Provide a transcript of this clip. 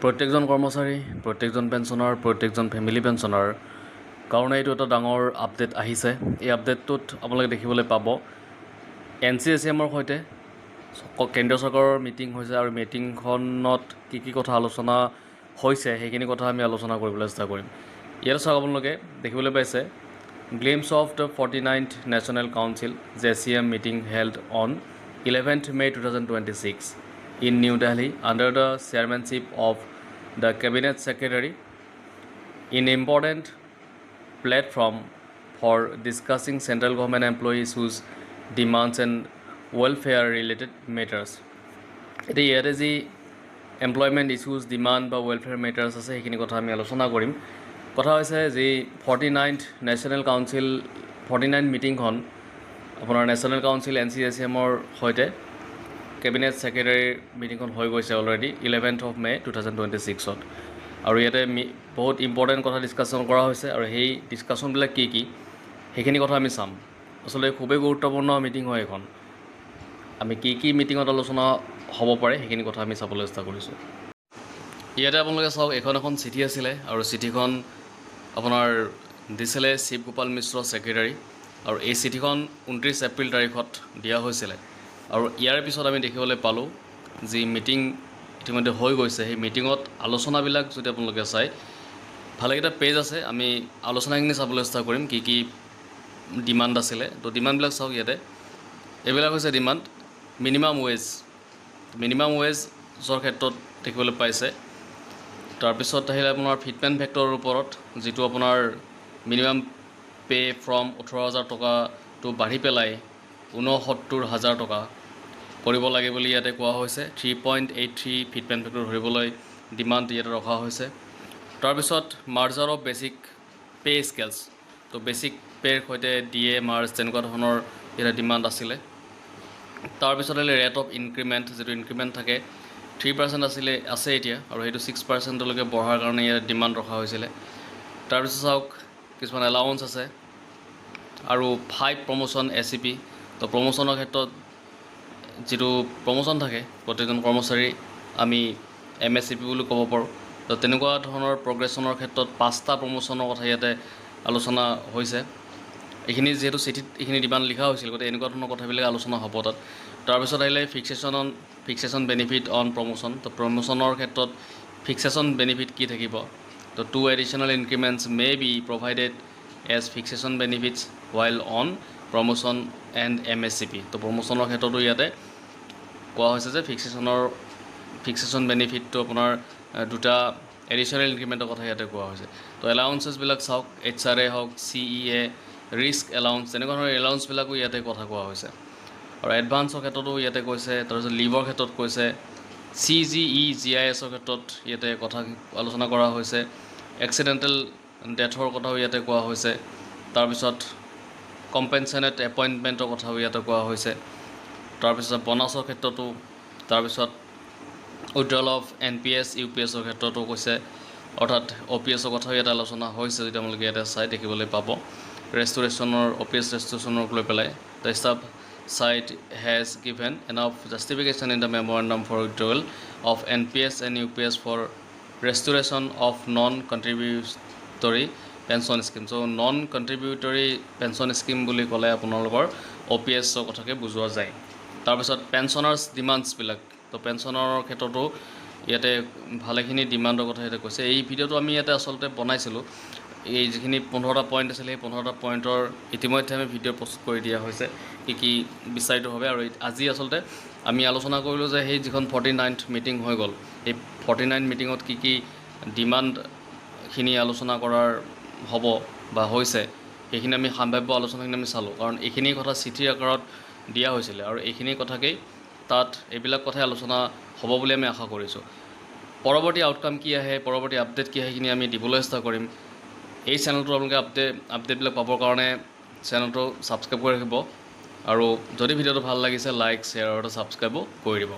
প্ৰত্যেকজন কৰ্মচাৰী, প্ৰত্যেকজন পেঞ্চনাৰ, প্ৰত্যেকজন ফেমিলি পেঞ্চনাৰ কাৰণে এইটো এটা ডাঙৰ আপডেট আহিছে। এই আপডেটটোত আপোনালোকে দেখিবলৈ পাব NCACM-ৰ সৈতে কেন্দ্ৰীয় চৰকাৰৰ মিটিং হৈছে আৰু মিটিংখনত কি কথা আলোচনা হৈছে সেইখিনি কথা আমি আলোচনা কৰিবলৈ চেষ্টা কৰিম। ইয়াত চাওক আপোনালোকে দেখিবলৈ পাইছে glimpse of the 49th National Council JCM meeting held on 11th May 2026 in New Delhi under the chairmanship of the Cabinet Secretary in important platform for discussing central government employee issues, demands and welfare related matters. এতিয়া ইয়াতে যি employment issues demand বা welfare matters আছে সেইখিনি কথা আমি আলোচনা কৰিম। কথা হৈছে যি 49th নেশ্যনেল কাউন্সিল 49 মিটিংখন আপোনাৰ নেশ্যনেল কাউন্সিল NCACM-ৰ সৈতে কেবিনেট ছেক্ৰেটাৰীৰ মিটিংখন হৈ গৈছে অলৰেডি 11th of May 2026-ত আৰু ইয়াতে বহুত ইম্পৰ্টেণ্ট কথা ডিছকাশ্যন কৰা হৈছে আৰু সেই ডিছকাশ্যনবিলাক কি সেইখিনি কথা আমি চাম। আচলতে খুবেই গুৰুত্বপূৰ্ণ মিটিং হয় এখন। আমি কি মিটিঙত আলোচনা হ'ব পাৰে সেইখিনি কথা আমি চাবলৈ চেষ্টা কৰিছোঁ। ইয়াতে আপোনালোকে চাওক এখন চিঠি আছিলে আৰু চিঠিখন আপোনাৰ দিছিলে শিৱ গোপাল মিশ্ৰ ছেক্ৰেটাৰী আৰু এই চিঠিখন 29 এপ্ৰিল তাৰিখত দিয়া হৈছিলে আৰু ইয়াৰ পিছত আমি দেখিবলৈ পালোঁ যি মিটিং ইতিমধ্যে হৈ গৈছে। সেই মিটিঙত আলোচনাবিলাক যদি আপোনালোকে চাই ভালেকেইটা পেজ আছে, আমি আলোচনাখিনি চাবলৈ চেষ্টা কৰিম কি ডিমাণ্ড আছিলে। তো ডিমাণ্ডবিলাক চাওক ইয়াতে এইবিলাক হৈছে ডিমাণ্ড মিনিমাম ৱেজৰ ক্ষেত্ৰত দেখিবলৈ পাইছে। তাৰপিছত আহিলে আপোনাৰ ফিটমেণ্ট ফেক্টৰৰ ওপৰত যিটো আপোনাৰ মিনিমাম পে ফ্ৰম 18,000 টকাটো বাঢ়ি পেলাই 69,000 টকা কৰিব লাগে বুলি ইয়াতে কোৱা হৈছে। 3.83 ফিটমেণ্ট ফেক্টৰ ধৰিবলৈ ডিমাণ্ড ইয়াতে ৰখা হৈছে। তাৰপিছত মাৰ্জাৰ অফ বেচিক পে স্কেলছ, তো বেচিক পে'ৰ সৈতে DA মাৰ্জ তেনেকুৱা ধৰণৰ ইয়াতে ডিমাণ্ড আছিলে। তাৰপিছত আহিলে ৰেট অফ ইনক্ৰিমেণ্ট, যিটো ইনক্ৰিমেণ্ট থাকে 3% আছে এতিয়া আৰু সেইটো 6%লৈকে বঢ়াৰ কাৰণে ইয়াত ডিমাণ্ড ৰখা হৈছিলে। তাৰপিছত চাওক কিছুমান এলাউঞ্চ আছে আৰু 5 প্ৰমোশ্যন ACP, তো প্ৰমোশ্যনৰ ক্ষেত্ৰত যিটো প্ৰমোশ্যন থাকে প্ৰত্যেকজন কৰ্মচাৰী আমি MSCP বুলি ক'ব পাৰোঁ। তো তেনেকুৱা ধৰণৰ প্ৰগ্ৰেশ্যনৰ ক্ষেত্ৰত 5টা প্ৰমোশ্যনৰ কথা ইয়াতে আলোচনা হৈছে। এইখিনি যিহেতু চিঠিত এইখিনি ডিমাণ্ড লিখা হৈছিল, গতিকে এনেকুৱা ধৰণৰ কথাবিলাক আলোচনা হ'ব তাত। তাৰপিছত আহিলে ফিক্সেশ্যন বেনিফিট অন প্ৰমোশ্যন, তো প্ৰমোশ্যনৰ ক্ষেত্ৰত ফিক্সেশ্যন বেনিফিট কি থাকিব। তো 2 additional increments may be provided as fixation benefits while on promotion and MSCP। তো প্ৰমোশ্যনৰ ক্ষেত্ৰতো ইয়াতে কোৱা হৈছে যে ফিক্সেশ্যন বেনিফিটটো আপোনাৰ 2টা এডিশ্যনেল ইনক্ৰিমেণ্টৰ কথা ইয়াতে কোৱা হৈছে। তো এলাউঞ্চেছবিলাক চাওক HRA হওক CEA ৰিস্ক এলাউঞ্চ তেনেকুৱা ধৰণৰ এলাউঞ্চবিলাকো ইয়াতে কথা কোৱা হৈছে আৰু এডভান্সৰ ক্ষেত্ৰতো ইয়াতে কৈছে। তাৰপিছত লিভৰ ক্ষেত্ৰত কৈছে, CGE GIS-ৰ ক্ষেত্ৰত ইয়াতে কথা আলোচনা কৰা হৈছে। এক্সিডেণ্টেল ডেথৰ কথাও ইয়াতে কোৱা হৈছে। তাৰপিছত কম্পেনচেটেড এপইণ্টমেণ্টৰ কথাও ইয়াতে কোৱা হৈছে। তাৰপিছত বনাছৰ ক্ষেত্ৰতো, তাৰপিছত উইথড্ৰল অফ NPS UPS-ৰ ক্ষেত্ৰতো কৈছে, অৰ্থাৎ OPS-ৰ কথাও ইয়াতে আলোচনা হৈছে। যদি আপোনালোকে ইয়াতে চাই দেখিবলৈ পাব ৰেষ্টুৰেশ্যনৰ OPS ৰেষ্টুৰেশ্যনক লৈ পেলাই the staff side has given enough justification in the memorandum for withdrawal of NPS and UPS for restoration of non-contributory pension scheme. So non-contributory pension scheme বুলি ক'লে আপোনালোকৰ OPS-ৰ কথাকে বুজোৱা যায়। তাৰপিছত পেঞ্চনাৰ্ছ ডিমাণ্ডছবিলাক, তো পেঞ্চনৰ ক্ষেত্ৰতো ইয়াতে ভালেখিনি ডিমাণ্ডৰ কথা ইয়াতে কৈছে। এই ভিডিঅ'টো আমি ইয়াতে আচলতে বনাইছিলোঁ, এই যিখিনি 15টা পইণ্ট আছিলে সেই 15টা পইণ্টৰ ইতিমধ্যে আমি ভিডিঅ' প্ৰস্তুত কৰি দিয়া হৈছে কি বিচাৰিত হবে। আৰু আজি আচলতে আমি আলোচনা কৰিলোঁ যে সেই যিখন 49th মিটিং হৈ গ'ল, এই 49 মিটিঙত কি ডিমাণ্ডখিনি আলোচনা কৰাৰ হ'ব বা হৈছে সেইখিনি আমি সাম্ভাব্য আলোচনাখিনি আমি চালোঁ। কাৰণ এইখিনি কথা চিঠিৰ আকাৰত দিয়া হৈছিলে আৰু এইখিনি কথাকেই তাত এইবিলাক কথাই আলোচনা হ'ব বুলি আমি আশা কৰিছোঁ। পৰৱৰ্তী আউটকাম কি আহে, পৰৱৰ্তী আপডেট কি আহে সেইখিনি আমি দিবলৈ চেষ্টা কৰিম। এই চেনেলটো আপোনালোকে আপডেটবিলাক পাবৰ কাৰণে চেনেলটো ছাবস্ক্ৰাইব কৰি ৰাখিব আৰু যদি ভিডিঅ'টো ভাল লাগিছে লাইক শ্বেয়াৰ আৰু ছাবস্ক্ৰাইবো কৰি দিব।